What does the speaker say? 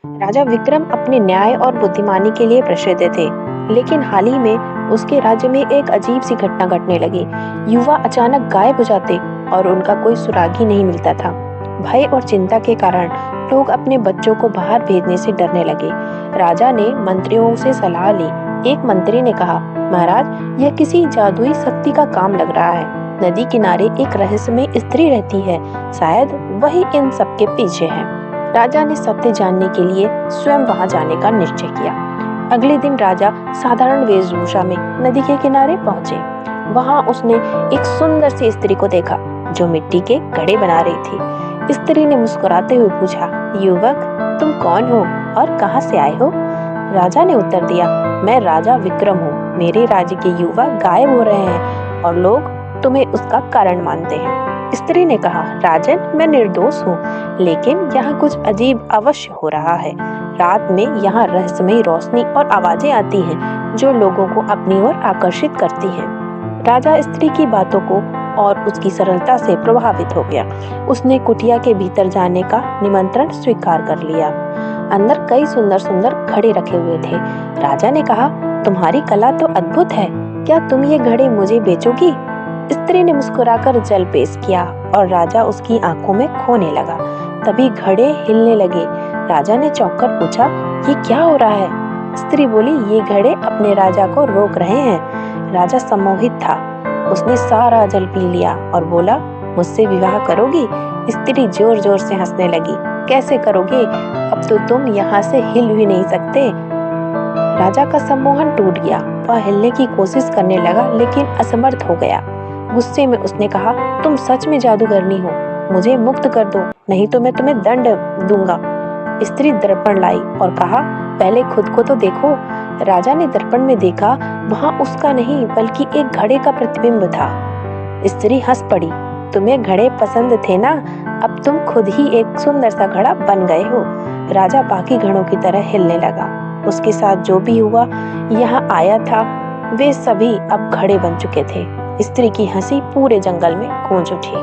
राजा विक्रम अपने न्याय और बुद्धिमानी के लिए प्रसिद्ध थे, लेकिन हाल ही में उसके राज्य में एक अजीब सी घटना घटने लगी। युवा अचानक गायब हो जाते और उनका कोई सुराग ही नहीं मिलता था। भय और चिंता के कारण लोग अपने बच्चों को बाहर भेजने से डरने लगे। राजा ने मंत्रियों से सलाह ली। एक मंत्री ने कहा, महाराज, यह किसी जादुई शक्ति का काम लग रहा है। नदी किनारे एक रहस्यमय स्त्री रहती है, शायद वही इन सब के पीछे है। राजा ने सत्य जानने के लिए स्वयं वहां जाने का निश्चय किया। अगले दिन राजा साधारण वेशभूषा में नदी के किनारे पहुंचे। वहां उसने एक सुंदर सी स्त्री को देखा जो मिट्टी के घड़े बना रही थी। स्त्री ने मुस्कुराते हुए पूछा, युवक, तुम कौन हो और कहां से आए हो? राजा ने उत्तर दिया, मैं राजा विक्रम हूँ। मेरे राज्य के युवा गायब हो रहे हैं और लोग तुम्हें उसका कारण मानते हैं। स्त्री ने कहा, राजन, मैं निर्दोष हूँ, लेकिन यहाँ कुछ अजीब अवश्य हो रहा है। रात में यहाँ रहस्यमयी रोशनी और आवाजें आती हैं जो लोगों को अपनी ओर आकर्षित करती हैं। राजा स्त्री की बातों को और उसकी सरलता से प्रभावित हो गया। उसने कुटिया के भीतर जाने का निमंत्रण स्वीकार कर लिया। अंदर कई सुंदर सुंदर घड़े रखे हुए थे। राजा ने कहा, तुम्हारी कला तो अद्भुत है, क्या तुम ये घड़े मुझे बेचोगी? स्त्री ने मुस्कुराकर जल पेश किया और राजा उसकी आंखों में खोने लगा। तभी घड़े हिलने लगे। राजा ने चौंक कर पूछा, ये क्या हो रहा है? स्त्री बोली, ये घड़े अपने राजा को रोक रहे हैं। राजा सम्मोहित था। उसने सारा जल पी लिया और बोला, मुझसे विवाह करोगी? स्त्री जोर जोर से हंसने लगी। कैसे करोगे? अब तो तुम यहाँ से हिल भी नहीं सकते। राजा का सम्मोहन टूट गया। वह हिलने की कोशिश करने लगा, लेकिन असमर्थ हो गया। गुस्से में उसने कहा, तुम सच में जादूगरनी हो, मुझे मुक्त कर दो, नहीं तो मैं तुम्हें दंड दूंगा। स्त्री दर्पण लाई और कहा, पहले खुद को तो देखो। राजा ने दर्पण में देखा, वहां उसका नहीं बल्कि एक घड़े का प्रतिबिंब था। स्त्री हंस पड़ी, तुम्हें घड़े पसंद थे ना? अब तुम खुद ही एक सुंदर सा घड़ा बन गए हो। राजा बाकी घड़ों की तरह हिलने लगा। उसके साथ जो भी हुआ यहाँ आया था, वे सभी अब घड़े बन चुके थे। स्त्री की हंसी पूरे जंगल में गूंज उठी।